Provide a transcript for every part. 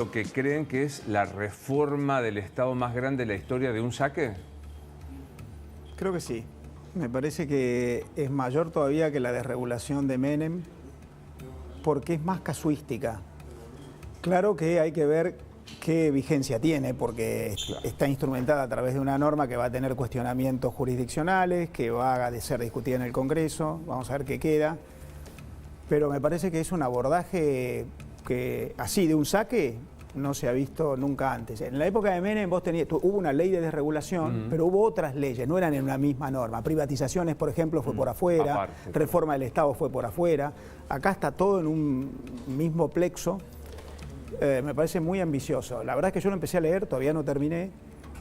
lo que creen que es la reforma del Estado más grande de la historia de un saque? Creo que sí. Me parece que es mayor todavía que la desregulación de Menem porque es más casuística. Claro que hay que ver qué vigencia tiene porque está instrumentada a través de una norma que va a tener cuestionamientos jurisdiccionales, que va a ser discutida en el Congreso, vamos a ver qué queda. Pero me parece que es un abordaje que así de un saque no se ha visto nunca antes. En la época de Menem hubo una ley de desregulación, pero hubo otras leyes, no eran en una misma norma. Privatizaciones, por ejemplo, fue por afuera, aparte, reforma del Estado fue por afuera. Acá está todo en un mismo plexo. Me parece muy ambicioso. La verdad es que yo lo empecé a leer, todavía no terminé,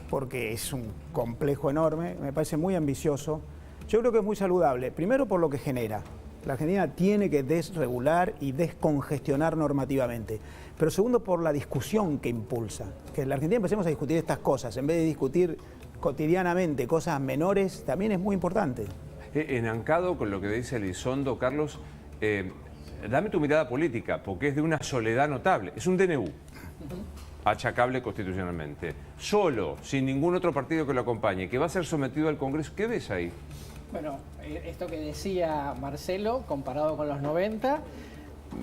porque es un complejo enorme. Me parece muy ambicioso. Yo creo que es muy saludable, primero por lo que genera. La Argentina tiene que desregular y descongestionar normativamente. Pero segundo, por la discusión que impulsa. Que en la Argentina empecemos a discutir estas cosas, en vez de discutir cotidianamente cosas menores, también es muy importante. Enancado con lo que dice Elizondo, Carlos, dame tu mirada política, porque es de una soledad notable. Es un DNU, achacable constitucionalmente. Solo, sin ningún otro partido que lo acompañe, que va a ser sometido al Congreso. ¿Qué ves ahí? Bueno, esto que decía Marcelo, comparado con los 90,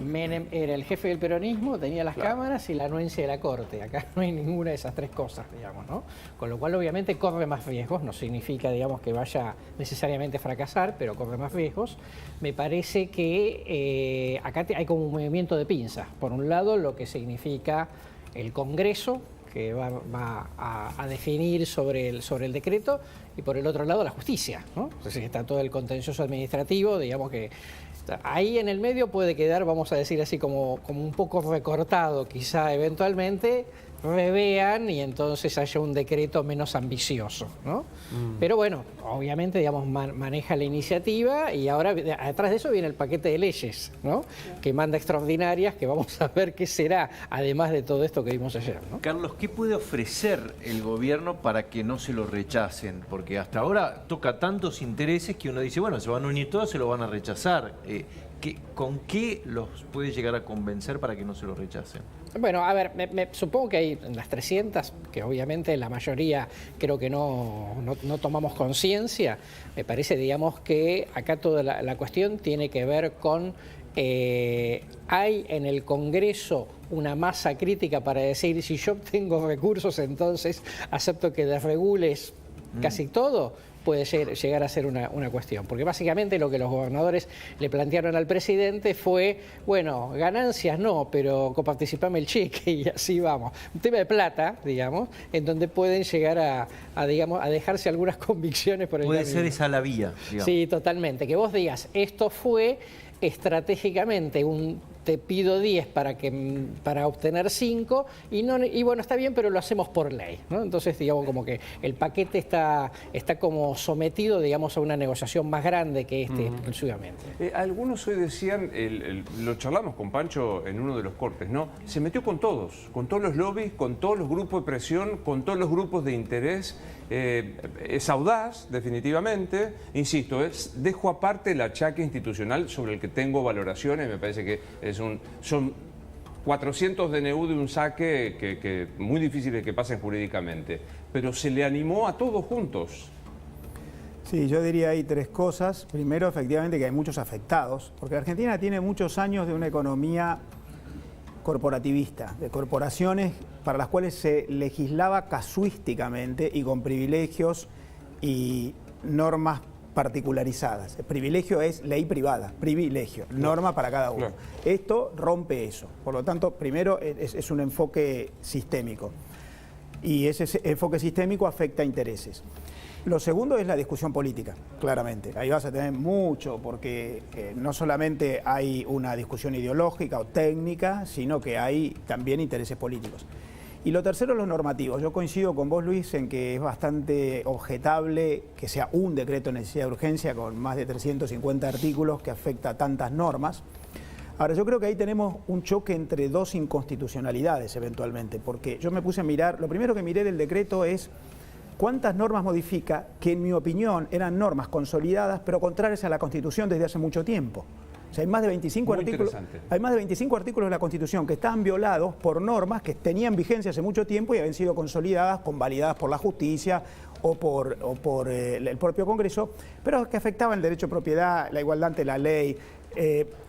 Menem era el jefe del peronismo, tenía las cámaras y la anuencia de la Corte. Acá no hay ninguna de esas tres cosas, digamos, ¿no? Con lo cual, obviamente, corre más riesgos. No significa, digamos, que vaya necesariamente a fracasar, pero corre más riesgos. Me parece que acá hay como un movimiento de pinzas. Por un lado, lo que significa el Congreso, que va a definir sobre el decreto, y por el otro lado la justicia, ¿no? Entonces está todo el contencioso administrativo, digamos que ahí en el medio puede quedar, vamos a decir así, como un poco recortado, quizá eventualmente revean y entonces haya un decreto menos ambicioso, ¿no? Pero bueno, obviamente, digamos, maneja la iniciativa y ahora atrás de eso viene el paquete de leyes, ¿no? Que manda extraordinarias, que vamos a ver qué será, además de todo esto que vimos ayer, ¿no? Carlos, ¿qué puede ofrecer el gobierno para que no se lo rechacen? Porque hasta ahora toca tantos intereses que uno dice, bueno, se van a unir todos, se lo van a rechazar. ¿Con qué los puede llegar a convencer para que no se lo rechacen? Bueno, a ver, supongo que hay las 300, que obviamente la mayoría creo que no tomamos conciencia. Me parece, digamos, que acá toda la cuestión tiene que ver con... hay en el Congreso una masa crítica para decir, si yo obtengo recursos, entonces acepto que desregules casi todo. Puede llegar a ser una cuestión. Porque básicamente lo que los gobernadores le plantearon al presidente fue, bueno, ganancias no, pero coparticipame el cheque y así vamos. Un tema de plata, digamos, en donde pueden llegar digamos, a dejarse algunas convicciones por el camino. Puede ser esa la vía, digamos. Sí, totalmente. Que vos digas, esto fue estratégicamente te pido 10 para obtener 5 y bueno, está bien, pero lo hacemos por ley, ¿no? Entonces, digamos, como que el paquete está como sometido, digamos, a una negociación más grande que exclusivamente. Algunos hoy decían, lo charlamos con Pancho en uno de los cortes, ¿no? Se metió con todos los lobbies, con todos los grupos de presión, con todos los grupos de interés. Es audaz, definitivamente. Insisto, dejo aparte el achaque institucional sobre el que tengo valoraciones. Me parece que son 400 DNU de un saque que muy difíciles que pasen jurídicamente. Pero se le animó a todos juntos. Sí, yo diría ahí tres cosas. Primero, efectivamente, que hay muchos afectados, porque Argentina tiene muchos años de una economía corporativista, de corporaciones para las cuales se legislaba casuísticamente y con privilegios y normas particularizadas. El privilegio es ley privada, privilegio, norma para cada uno. Esto rompe eso. Por lo tanto, primero es un enfoque sistémico. Y ese enfoque sistémico afecta a intereses. Lo segundo es la discusión política, claramente. Ahí vas a tener mucho, porque no solamente hay una discusión ideológica o técnica, sino que hay también intereses políticos. Y lo tercero es lo normativo. Yo coincido con vos, Luis, en que es bastante objetable que sea un decreto de necesidad de urgencia con más de 350 artículos que afecta a tantas normas. Ahora, yo creo que ahí tenemos un choque entre dos inconstitucionalidades eventualmente, porque yo me puse a mirar, lo primero que miré del decreto es cuántas normas modifica, que en mi opinión eran normas consolidadas, pero contrarias a la Constitución desde hace mucho tiempo. O sea, hay más de 25 Muy artículos. interesante. Hay más de 25 artículos de la Constitución que estaban violados por normas que tenían vigencia hace mucho tiempo y habían sido consolidadas, convalidadas por la justicia o por el propio Congreso, pero que afectaban el derecho de propiedad, la igualdad ante la ley,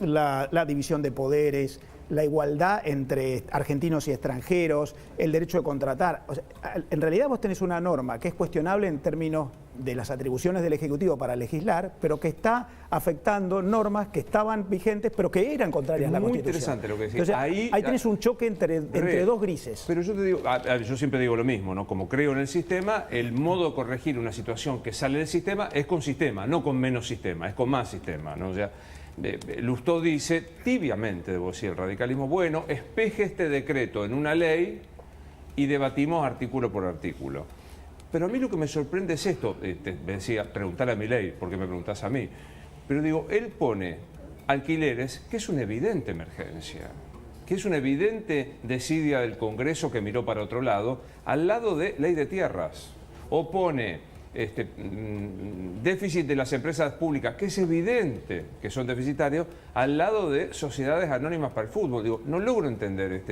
la división de poderes, la igualdad entre argentinos y extranjeros, el derecho de contratar. O sea, en realidad vos tenés una norma que es cuestionable en términos de las atribuciones del Ejecutivo para legislar, pero que está afectando normas que estaban vigentes, pero que eran contrarias a la Muy Constitución. interesante lo que decís. Entonces, Ahí tenés un choque entre dos grises. Pero yo te digo, yo siempre digo lo mismo, ¿no? Como creo en el sistema, el modo de corregir una situación que sale del sistema es con sistema, no con menos sistema, es con más sistema, ¿no? O sea, Lustó dice, tibiamente, debo decir, el radicalismo, bueno, espeje este decreto en una ley y debatimos artículo por artículo. Pero a mí lo que me sorprende es esto, me decía, preguntar a Milei, porque me preguntás a mí, pero digo, él pone alquileres, que es una evidente emergencia, que es una evidente desidia del Congreso que miró para otro lado, al lado de ley de tierras, o pone déficit de las empresas públicas, que es evidente que son deficitarios, al lado de sociedades anónimas para el fútbol. Digo, no logro entender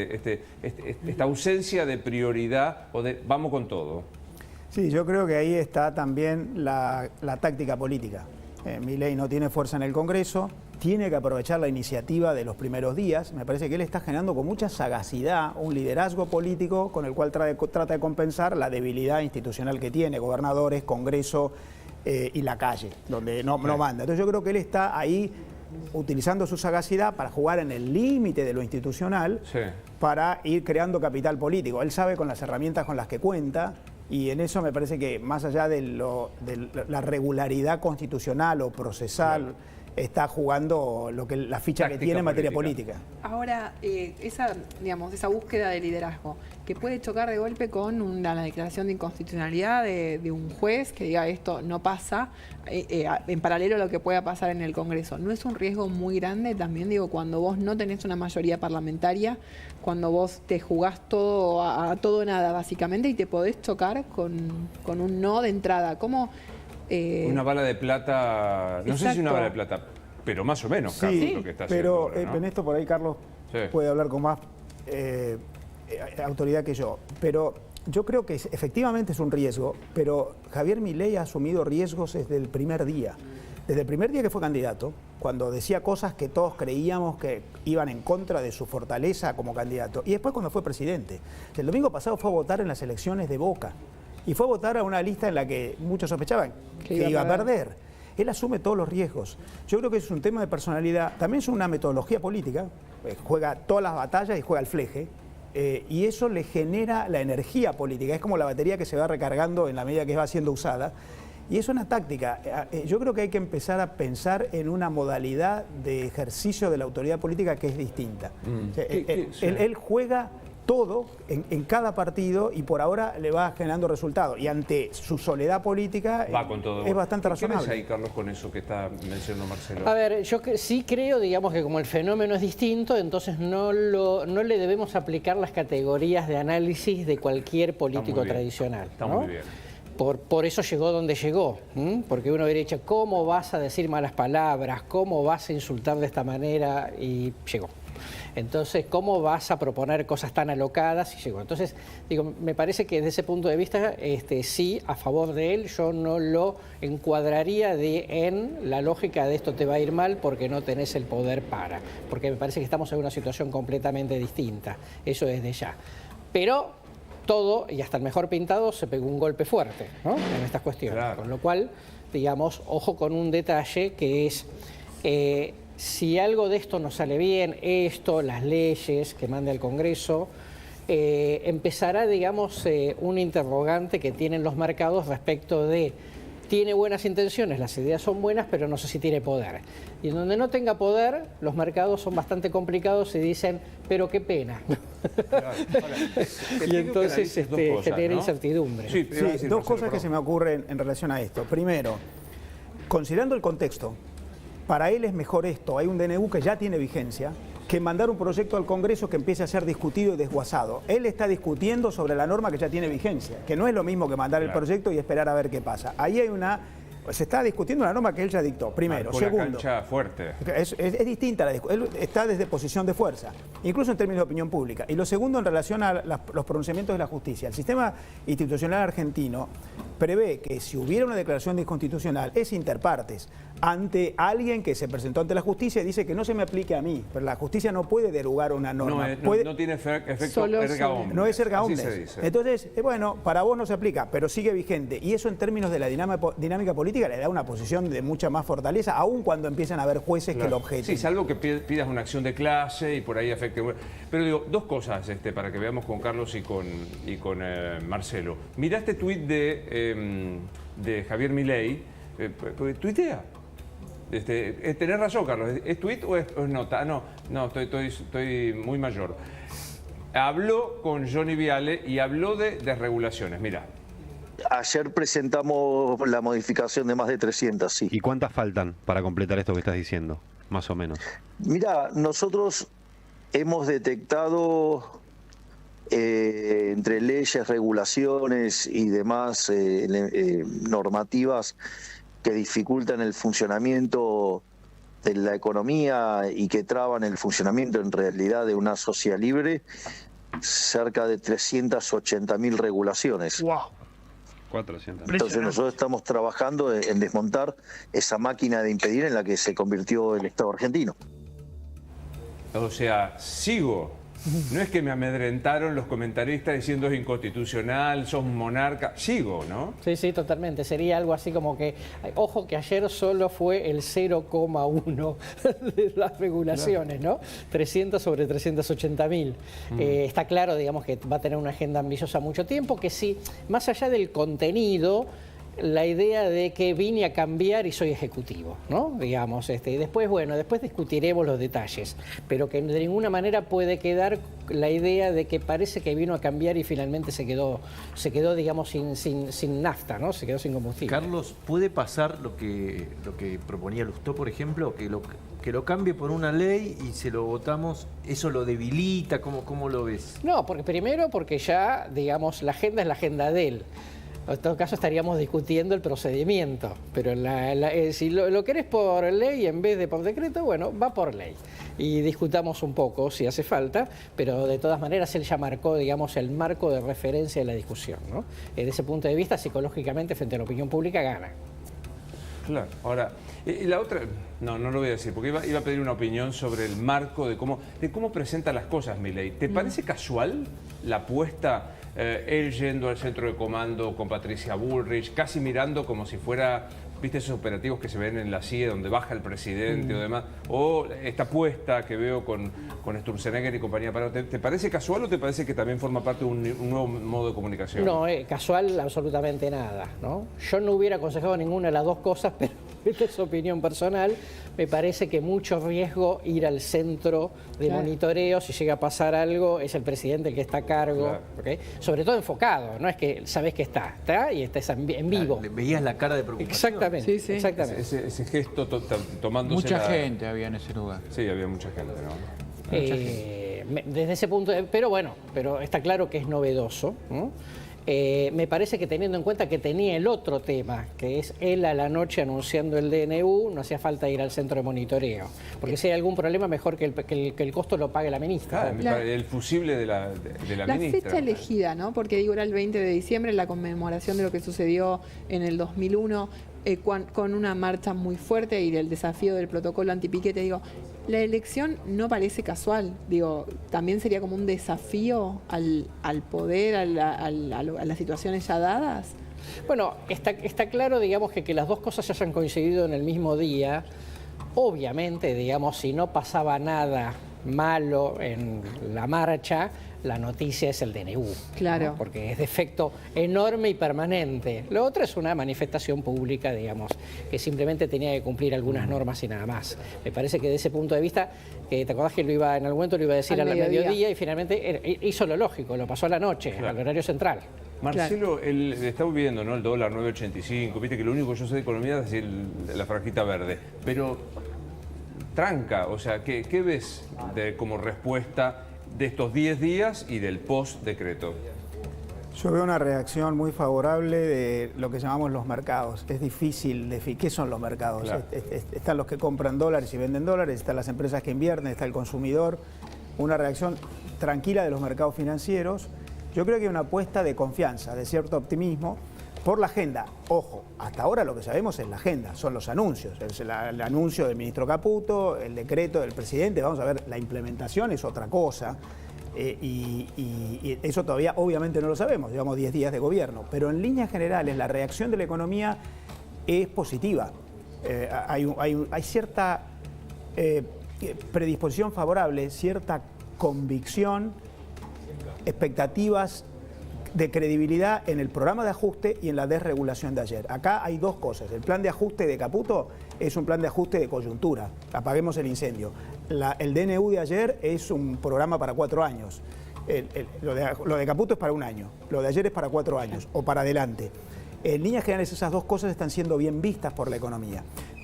esta ausencia de prioridad o de vamos con todo. Sí, yo creo que ahí está también la táctica política. Milei no tiene fuerza en el Congreso, tiene que aprovechar la iniciativa de los primeros días. Me parece que él está generando con mucha sagacidad un liderazgo político con el cual trata de compensar la debilidad institucional que tiene, gobernadores, Congreso y la calle, donde no manda. Entonces yo creo que él está ahí utilizando su sagacidad para jugar en el límite de lo institucional, sí, para ir creando capital político. Él sabe con las herramientas con las que cuenta. Y en eso me parece que más allá de la regularidad constitucional o procesal, claro, está jugando la ficha que tiene en materia política. Ahora, esa búsqueda de liderazgo, que puede chocar de golpe con la declaración de inconstitucionalidad de un juez que diga esto no pasa, en paralelo a lo que pueda pasar en el Congreso. ¿No es un riesgo muy grande también, cuando vos no tenés una mayoría parlamentaria, cuando vos te jugás todo a todo o nada, básicamente, y te podés chocar con un no de entrada? ¿Cómo...? Una bala de plata, no sé si una bala de plata, pero más o menos, Carlos, sí, lo que está pero haciendo ahora, ¿no? En esto por ahí Carlos puede hablar con más autoridad que yo, pero yo creo que efectivamente es un riesgo, pero Javier Milei ha asumido riesgos desde el primer día. Desde el primer día que fue candidato, cuando decía cosas que todos creíamos que iban en contra de su fortaleza como candidato, y después cuando fue presidente. El domingo pasado fue a votar en las elecciones de Boca, y fue a votar a una lista en la que muchos sospechaban que iba a perder. Él asume todos los riesgos. Yo creo que es un tema de personalidad, también es una metodología política, juega todas las batallas y juega al fleje, y eso le genera la energía política, es como la batería que se va recargando en la medida que va siendo usada, y es una táctica. Yo creo que hay que empezar a pensar en una modalidad de ejercicio de la autoridad política que es distinta. Él juega todo en cada partido y por ahora le va generando resultados. Y ante su soledad política va con todo. Es bastante razonable. ¿Qué ves ahí, Carlos, con eso que está mencionando Marcelo? A ver, yo sí creo, digamos, que como el fenómeno es distinto, entonces no le debemos aplicar las categorías de análisis de cualquier político tradicional. Está ¿no? muy bien. Por eso llegó donde llegó, porque uno hubiera dicho, ¿cómo vas a decir malas palabras? ¿Cómo vas a insultar de esta manera? Y llegó. Entonces, ¿cómo vas a proponer cosas tan alocadas? Y llegó. Entonces, digo, me parece que desde ese punto de vista, sí, a favor de él, yo no lo encuadraría en la lógica de esto te va a ir mal porque no tenés el poder para. Porque me parece que estamos en una situación completamente distinta. Eso desde ya. Pero todo, y hasta el mejor pintado, se pegó un golpe fuerte, ¿no? En estas cuestiones. Claro. Con lo cual, digamos, ojo con un detalle que es... si algo de esto no sale bien, las leyes que mande al Congreso, empezará, digamos, un interrogante que tienen los mercados respecto de tiene buenas intenciones, las ideas son buenas, pero no sé si tiene poder. Y en donde no tenga poder, los mercados son bastante complicados y dicen, pero qué pena. Claro. Y entonces genera incertidumbre. Sí, dos cosas que se me ocurren en relación a esto. Primero, considerando el contexto, para él es mejor esto, hay un DNU que ya tiene vigencia, que mandar un proyecto al Congreso que empiece a ser discutido y desguazado. Él está discutiendo sobre la norma que ya tiene vigencia, que no es lo mismo que mandar el proyecto y esperar a ver qué pasa. Ahí hay una se está discutiendo una norma que él ya dictó, primero. Marcó la Segundo, cancha fuerte. es distinta la discusión. Él está desde posición de fuerza, incluso en términos de opinión pública. Y lo segundo, en relación a los pronunciamientos de la justicia. El sistema institucional argentino prevé que si hubiera una declaración de inconstitucional, es interpartes ante alguien que se presentó ante la justicia y dice que no se me aplique a mí. Pero la justicia no puede derogar una norma. No tiene efecto Solo erga omnes. No es erga Así omnes. se dice. Entonces, bueno, para vos no se aplica, pero sigue vigente. Y eso en términos de la dinámica política le da una posición de mucha más fortaleza, aun cuando empiezan a haber jueces que lo objeten. Sí, salvo que pidas una acción de clase y por ahí afecte. Pero digo, dos cosas para que veamos con Carlos y con Marcelo. Mirá este tuit de Javier Milei, tuitea. Tenés razón, Carlos. ¿Es tuit o es nota? No, estoy muy mayor. Habló con Johnny Viale y habló de desregulaciones. Mirá. Ayer presentamos la modificación de más de 300, sí. ¿Y cuántas faltan para completar esto que estás diciendo, más o menos? Mira, nosotros hemos detectado entre leyes, regulaciones y demás normativas que dificultan el funcionamiento de la economía y que traban el funcionamiento en realidad de una sociedad libre, cerca de 380.000 regulaciones. ¡Wow! 400. Entonces nosotros estamos trabajando en desmontar esa máquina de impedir en la que se convirtió el Estado argentino. O sea, sigo. No es que me amedrentaron los comentaristas diciendo es inconstitucional, sos un monarca. Sigo, ¿no? Sí, totalmente. Sería algo así como que, ojo que ayer solo fue el 0,1 de las regulaciones, ¿no? 300 sobre 380.000. Está claro, digamos, que va a tener una agenda ambiciosa mucho tiempo, que sí, más allá del contenido, la idea de que vine a cambiar y soy ejecutivo, ¿no? Digamos, y después, bueno, después discutiremos los detalles, pero que de ninguna manera puede quedar la idea de que parece que vino a cambiar y finalmente se quedó digamos, sin nafta, ¿no? Se quedó sin combustible. Carlos, ¿puede pasar lo que proponía Lustó, por ejemplo, que lo cambie por una ley y se lo votamos? ¿Eso lo debilita? ¿Cómo lo ves? No, porque ya, digamos, la agenda es la agenda de él. En todo caso estaríamos discutiendo el procedimiento, pero si lo querés por ley en vez de por decreto, bueno, va por ley. Y discutamos un poco si hace falta, pero de todas maneras él ya marcó, digamos, el marco de referencia de la discusión, ¿no? Desde ese punto de vista, psicológicamente, frente a la opinión pública, gana. Claro. Ahora, y la otra, no lo voy a decir, porque iba a pedir una opinión sobre el marco de cómo presenta las cosas Milei. ¿Te parece casual la apuesta? Él yendo al centro de comando con Patricia Bullrich, casi mirando como si fuera, viste, esos operativos que se ven en la CIA donde baja el presidente o demás, o esta apuesta que veo con Sturzenegger y compañía. ¿Te parece casual o te parece que también forma parte de un nuevo modo de comunicación? No, casual absolutamente nada, ¿no? Yo no hubiera aconsejado ninguna de las dos cosas, pero esta es opinión personal. Me parece que mucho riesgo ir al centro de monitoreo. Si llega a pasar algo, es el presidente el que está a cargo. Claro. ¿Okay? Sobre todo enfocado, no es que sabes que está y está en vivo. ¿Le veías la cara de preocupación? Exactamente, Sí. exactamente. Ese gesto tomándose Mucha gente había en ese lugar. Sí, había mucha gente, ¿no? Desde ese punto, pero está claro que es novedoso, ¿no? Me parece que teniendo en cuenta que tenía el otro tema, que es él a la noche anunciando el DNU, no hacía falta ir al centro de monitoreo. Porque si hay algún problema, mejor que el costo lo pague la ministra. Claro, el fusible de la La ministra. fecha elegida, ¿no? Porque digo, era el 20 de diciembre, la conmemoración de lo que sucedió en el 2001, con una marcha muy fuerte y el desafío del protocolo antipiquete. Digo, la elección no parece casual. Digo, también sería como un desafío al poder, a las situaciones ya dadas. Bueno, está claro, digamos, que las dos cosas hayan coincidido en el mismo día. Obviamente, digamos, si no pasaba nada malo en la marcha, la noticia es el DNU. Claro. ¿No? Porque es de efecto enorme y permanente. Lo otro es una manifestación pública, digamos, que simplemente tenía que cumplir algunas normas y nada más. Me parece que de ese punto de vista, ¿te acordás que en algún momento lo iba a decir al mediodía y finalmente hizo lo lógico, lo pasó a la noche, al horario central? Marcelo, está viendo, ¿no? El dólar 9.85, viste que lo único que yo sé de economía es decir la franjita verde, pero tranca, o sea, ¿qué ves como respuesta de estos 10 días y del post-decreto? Yo veo una reacción muy favorable de lo que llamamos los mercados. Es difícil definir qué son los mercados. Claro. Están los que compran dólares y venden dólares, están las empresas que invierten, está el consumidor. Una reacción tranquila de los mercados financieros. Yo creo que hay una apuesta de confianza, de cierto optimismo por la agenda. Ojo, hasta ahora lo que sabemos es la agenda, son los anuncios. El anuncio del ministro Caputo, el decreto del presidente. Vamos a ver, la implementación es otra cosa. Y eso todavía obviamente no lo sabemos, llevamos 10 días de gobierno, pero en líneas generales la reacción de la economía es positiva. Hay cierta predisposición favorable, cierta convicción, expectativas de credibilidad en el programa de ajuste y en la desregulación de ayer. Acá hay dos cosas. El plan de ajuste de Caputo es un plan de ajuste de coyuntura. Apaguemos el incendio. El DNU de ayer es un programa para 4 años. Lo de Caputo es para 1 año. Lo de ayer es para 4 años o para adelante. En líneas generales esas dos cosas están siendo bien vistas por la economía.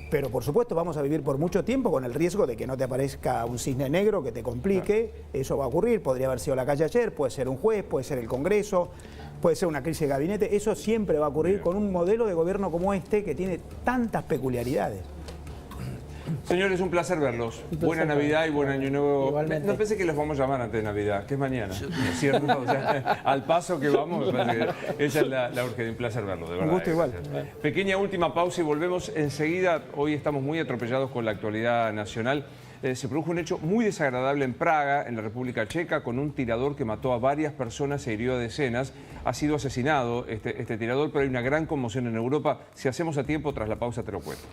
Pero por supuesto vamos a vivir por mucho tiempo con el riesgo de que no te aparezca un cisne negro que te complique. Eso va a ocurrir, podría haber sido la calle ayer, puede ser un juez, puede ser el Congreso, puede ser una crisis de gabinete. Eso siempre va a ocurrir con un modelo de gobierno como este que tiene tantas peculiaridades. Señores, un placer verlos. Buena Navidad y buen Año Nuevo. Igualmente. No pensé que los vamos a llamar antes de Navidad, que es mañana, ¿cierto? O sea, al paso que vamos, me parece que esa es la urgencia. Un placer verlos, de verdad. Un gusto igual. Gracias. Pequeña última pausa y volvemos enseguida. Hoy estamos muy atropellados con la actualidad nacional. Se produjo un hecho muy desagradable en Praga, en la República Checa, con un tirador que mató a varias personas e hirió a decenas. Ha sido asesinado este tirador, pero hay una gran conmoción en Europa. Si hacemos a tiempo, tras la pausa te lo cuento.